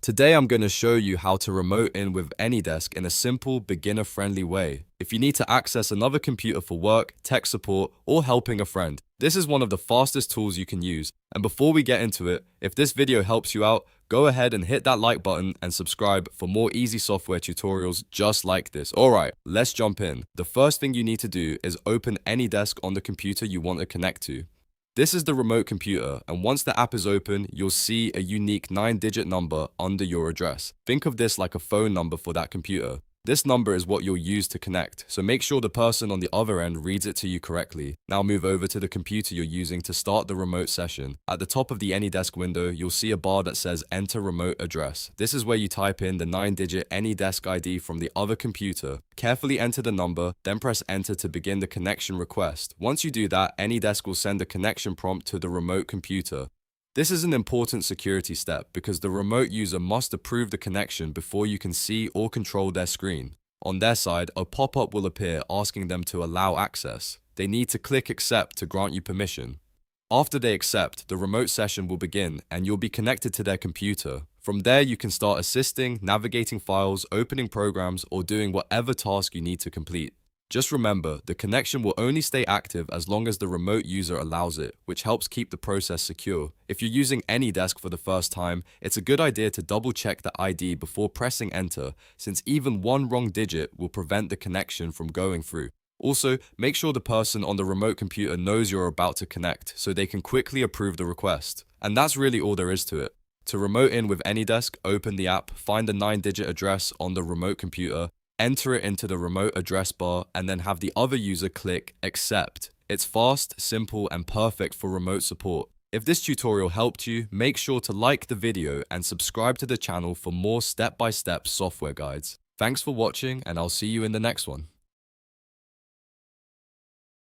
Today I'm going to show you how to remote in with AnyDesk in a simple, beginner-friendly way. If you need to access another computer for work, tech support, or helping a friend, this is one of the fastest tools you can use. And before we get into it, if this video helps you out, go ahead and hit that like button and subscribe for more easy software tutorials just like this. Alright, let's jump in. The first thing you need to do is open AnyDesk on the computer you want to connect to. This is the remote computer, and once the app is open, you'll see a unique 9-digit number under your address. Think of this like a phone number for that computer. This number is what you'll use to connect, so make sure the person on the other end reads it to you correctly. Now move over to the computer you're using to start the remote session. At the top of the AnyDesk window, you'll see a bar that says Enter Remote Address. This is where you type in the 9-digit AnyDesk ID from the other computer. Carefully enter the number, then press Enter to begin the connection request. Once you do that, AnyDesk will send a connection prompt to the remote computer. This is an important security step because the remote user must approve the connection before you can see or control their screen. On their side, a pop-up will appear asking them to allow access. They need to click Accept to grant you permission. After they accept, the remote session will begin and you'll be connected to their computer. From there, you can start assisting, navigating files, opening programs, or doing whatever task you need to complete. Just remember, the connection will only stay active as long as the remote user allows it, which helps keep the process secure. If you're using AnyDesk for the first time, it's a good idea to double-check the ID before pressing Enter, since even one wrong digit will prevent the connection from going through. Also, make sure the person on the remote computer knows you're about to connect, so they can quickly approve the request. And that's really all there is to it. To remote in with AnyDesk, open the app, find the 9-digit address on the remote computer, enter it into the remote address bar, and then have the other user click Accept. It's fast, simple, and perfect for remote support. If this tutorial helped you, make sure to like the video and subscribe to the channel for more step-by-step software guides. Thanks for watching, and I'll see you in the next one.